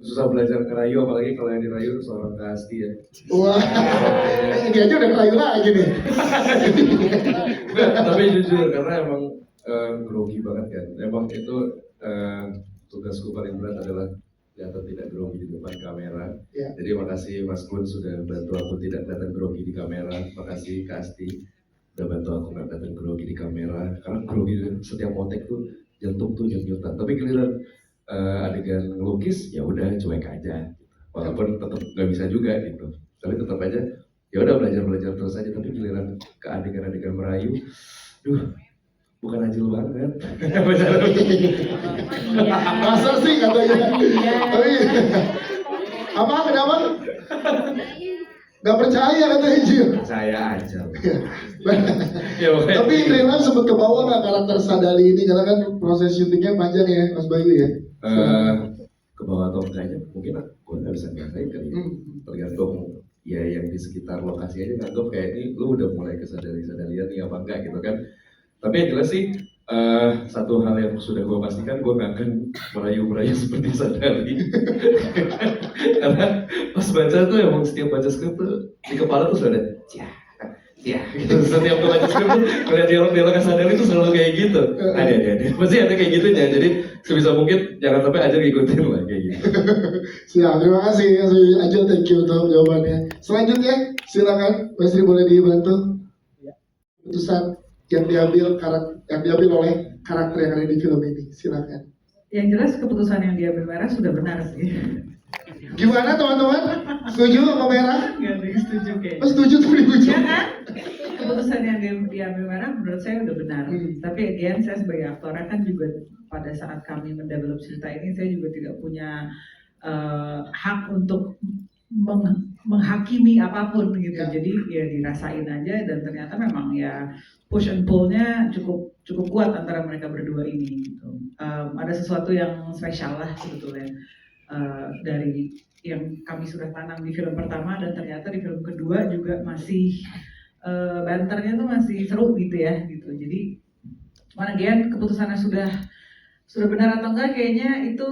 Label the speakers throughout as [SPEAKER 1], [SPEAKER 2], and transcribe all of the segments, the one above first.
[SPEAKER 1] susah belajar ngerayu, apalagi kalau yang dirayu seorang Kasti ya.
[SPEAKER 2] Wah, dia aja udah ngerayu lagi nih.
[SPEAKER 1] Tapi jujur karena emang grogi banget kan. Emang itu tugasku paling berat adalah kelihatan tidak grogi di depan kamera.
[SPEAKER 2] Ya.
[SPEAKER 1] Jadi makasih Mas Kun sudah bantu aku tidak kelihatan grogi di kamera. Makasih Kasti udah bantu aku nggak kelihatan grogi di kamera. Karena grogi setiap motek tuh jantung tuh nyut-nyutan. Tapi giliran adegan ngelukis ya udah cuek aja. Walaupun tetap nggak bisa juga gitu. Tapi tetap aja ya udah belajar terus aja. Tapi giliran ke adegan-adegan merayu, bukan ajil banget.
[SPEAKER 2] Masa sih katanya? Tapi apa kenapa? Gak percaya katanya Jil.
[SPEAKER 1] Saya aja.
[SPEAKER 2] Tapi Rina sempat ke bawah nggak karakter Sadali ini karena kan proses syutingnya panjang ya Mas Bayu ya?
[SPEAKER 1] Ke bawah atau enggaknya mungkin gue nggak bisa ngerasain kali ya. Tergantung ya yang di sekitar lokasi aja nganggap kayak ini lu udah mulai kesadalian nih apa enggak gitu kan. Tapi yang jelas sih satu hal yang sudah gue pastikan, gue nggak akan merayu-merayu seperti Sadali. Karena pas baca tuh emang setiap baca skrip tuh di kepala tuh sudah ada ya gitu. Setiap gue baca skrip tuh ngeliat dialog-dialog Sadali tuh selalu kayak gitu. Ada pasti ada kayak gitu ya. Jadi sebisa mungkin jangan sampai aja ngikutin lah kayak gitu.
[SPEAKER 2] Siap, terima kasih Ajo, thank you untuk jawabannya. Selanjutnya silakan Mas Ri, boleh dibantu keputusan yang diambil oleh karakter yang ada di film ini, silakan.
[SPEAKER 3] Yang jelas keputusan yang diambil Merah sudah benar sih.
[SPEAKER 2] Gimana teman-teman? Setuju sama Merah?
[SPEAKER 3] Nggak ada yang setuju kayaknya.
[SPEAKER 2] Setuju tuh di ujung.
[SPEAKER 3] Ya kan? Keputusan yang diambil Merah menurut saya udah benar. Tapi again saya sebagai aktor kan juga pada saat kami mendevelop cerita ini saya juga tidak punya hak untuk menghakimi apapun gitu. Jadi ya dirasain aja dan ternyata memang ya push and pull-nya cukup kuat antara mereka berdua ini gitu. Ada sesuatu yang spesial lah sebetulnya dari yang kami sudah tanam di film pertama dan ternyata di film kedua juga masih banternya tuh masih seru gitu ya gitu. Jadi mana keputusannya sudah benar atau enggak kayaknya itu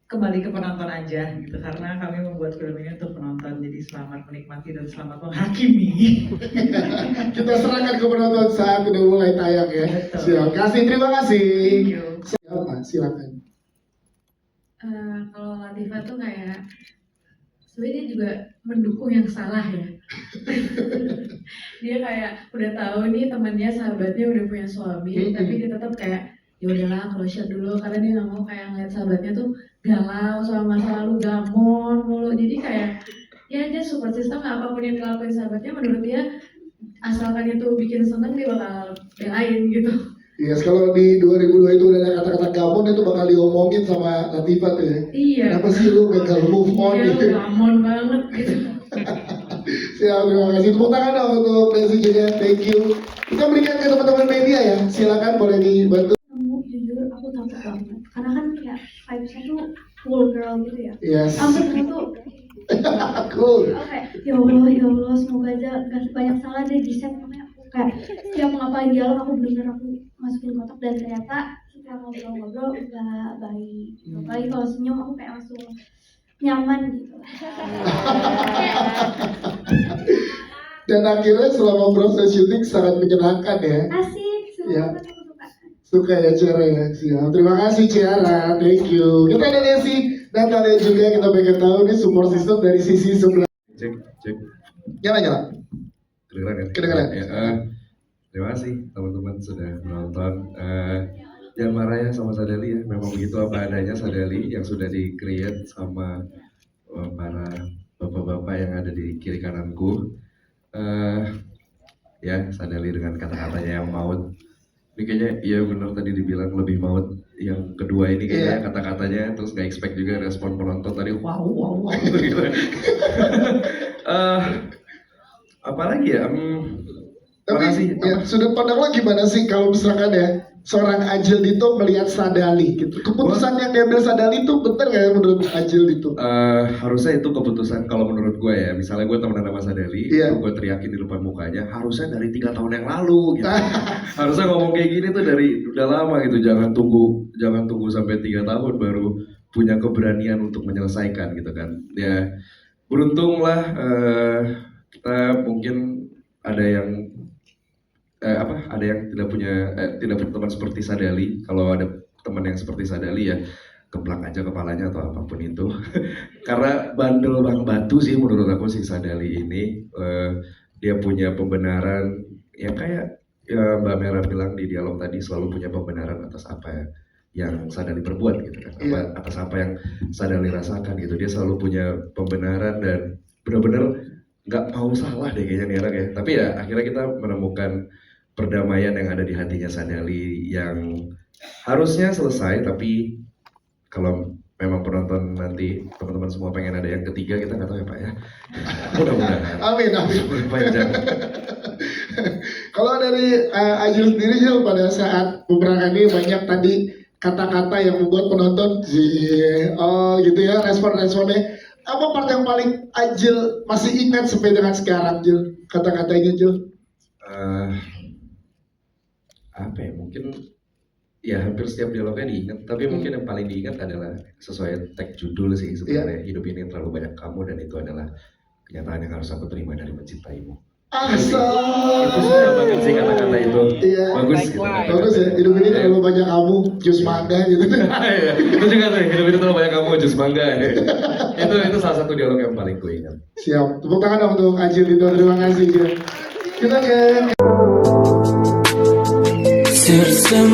[SPEAKER 3] kembali ke penonton aja gitu, karena kami membuat film ini untuk penonton, jadi selamat menikmati dan selamat menghakimi.
[SPEAKER 2] Kita serahkan ke penonton saat udah mulai tayang ya. Siap, terima kasih. Siapa? Silakan.
[SPEAKER 4] Kalau Latifah tuh kayak sebenarnya dia juga mendukung yang salah ya. Dia kayak udah tahu nih temannya sahabatnya udah punya suami, tapi dia tetap kayak ya udahlah closure dulu karena dia nggak mau kayak ngeliat sahabatnya tuh galau soal masa lalu, gamon mulu. Jadi kayak ya dia support system, apapun yang dilakuin sahabatnya menurut dia asalkan itu bikin seneng dia bakal belain gitu.
[SPEAKER 2] Yes, kalau di 2002 itu udah ada kata-kata gamon itu bakal diomongin sama Latifah tuh ya.
[SPEAKER 4] Iya.
[SPEAKER 2] Kenapa sih lu gagal move on gitu?
[SPEAKER 4] Iya, gamon banget gitu.
[SPEAKER 2] Siap, terima kasih. Tepuk tangan dong untuk Desi juga, thank you. Kita berikan ke teman-teman media ya, silakan boleh dibantu.
[SPEAKER 5] Jujur aku takut banget karena kan kayak vibes-nya tuh cool girl gitu ya.
[SPEAKER 2] Yes.
[SPEAKER 5] Sampai kamu tuh
[SPEAKER 2] cool.
[SPEAKER 5] Oke, ya Allah, semoga aja gak banyak salah deh di set. Makanya aku kayak setiap ngapain dialog aku bener-bener aku masukin kotak dan ternyata setelah ngobrol-ngobrol udah baik. Apalagi kalau senyum aku kayak langsung nyaman gitu.
[SPEAKER 2] Dan akhirnya selama proses syuting sangat menyenangkan ya.
[SPEAKER 5] Asik,
[SPEAKER 2] Ya.
[SPEAKER 5] semoga aku suka.
[SPEAKER 2] Suka ya Ciara ya. Siap. Terima kasih Ciara, thank you. Kita ada Desi dan kalian juga kita pengen tahu nih support system dari sisi sebelah.
[SPEAKER 1] Cek.
[SPEAKER 2] Nyala.
[SPEAKER 1] Kedengeran kan?
[SPEAKER 2] Kedengeran.
[SPEAKER 1] Ya, terima kasih teman-teman sudah menonton. Jangan marah ya sama Sadali ya. Memang begitu apa adanya Sadali yang sudah di-create sama para bapak-bapak yang ada di kiri kananku. Ya Sadali dengan kata-katanya yang maut. Ini kayaknya iya benar tadi dibilang lebih maut yang kedua ini kayaknya kata-katanya, terus gak expect juga respon penonton tadi wow gitu. Apalagi ya?
[SPEAKER 2] Tapi ya, sudut pandang lo gimana sih kalau misalkan ya seorang Ajil Dito melihat Sadali gitu? Keputusan yang diambil Sadali itu bener gak ya menurut Ajil Dito?
[SPEAKER 1] Harusnya itu keputusan kalau menurut gue ya. Misalnya gue temenan sama Sadali, gue teriakin di depan mukanya, harusnya dari 3 tahun yang lalu gitu. Harusnya ngomong kayak gini tuh dari udah lama gitu. Jangan tunggu sampai 3 tahun baru punya keberanian untuk menyelesaikan gitu kan. Ya beruntunglah kita mungkin ada yang ada yang tidak punya teman seperti Sadali. Kalau ada teman yang seperti Sadali ya keplak aja kepalanya atau apapun itu. Karena bandel bang batu sih menurut aku si Sadali ini. Dia punya pembenaran ya kayak ya Mbak Mera bilang di dialog tadi, selalu punya pembenaran atas apa yang Sadali perbuat gitu kan. Atas apa yang Sadali rasakan gitu. Dia selalu punya pembenaran dan benar-benar nggak mau salah deh kayaknya nih orang ya. Tapi ya akhirnya kita menemukan perdamaian yang ada di hatinya Sadali yang harusnya selesai, tapi kalau memang penonton nanti teman-teman semua pengen ada yang ketiga, kita nggak tahu ya Pak ya. Mudah-mudahan.
[SPEAKER 2] Amin, amin.
[SPEAKER 1] Panjang.
[SPEAKER 2] Kalau dari Ajul sendiri Jul, pada saat peperangan ini banyak tadi kata-kata yang membuat penonton gitu ya, respon-responnya. Apa part yang paling Ajul masih ingat sampai dengan sekarang Jul? Kata-katanya Jul?
[SPEAKER 1] Apa ya, mungkin ya hampir setiap dialognya diingat, tapi mungkin yang paling diingat adalah sesuai tag judul sih sebenarnya. Hidup ini terlalu banyak kamu dan itu adalah kenyataan yang harus aku terima dari mencintaimu.
[SPEAKER 2] Asal.
[SPEAKER 1] Itu suka banget sih kata-kata itu.
[SPEAKER 2] Iya.
[SPEAKER 1] Bagus gitu.
[SPEAKER 2] Bagus ya, hidup ini terlalu banyak kamu, jus mangga gitu.
[SPEAKER 1] Iya, itu juga tuh, hidup ini terlalu banyak kamu, jus mangga. Itu salah satu dialog yang paling gue ingat.
[SPEAKER 2] Siap, tepuk tangan dong untuk Ajil itu, terima kasih Jil. Kita ke
[SPEAKER 6] Tersayang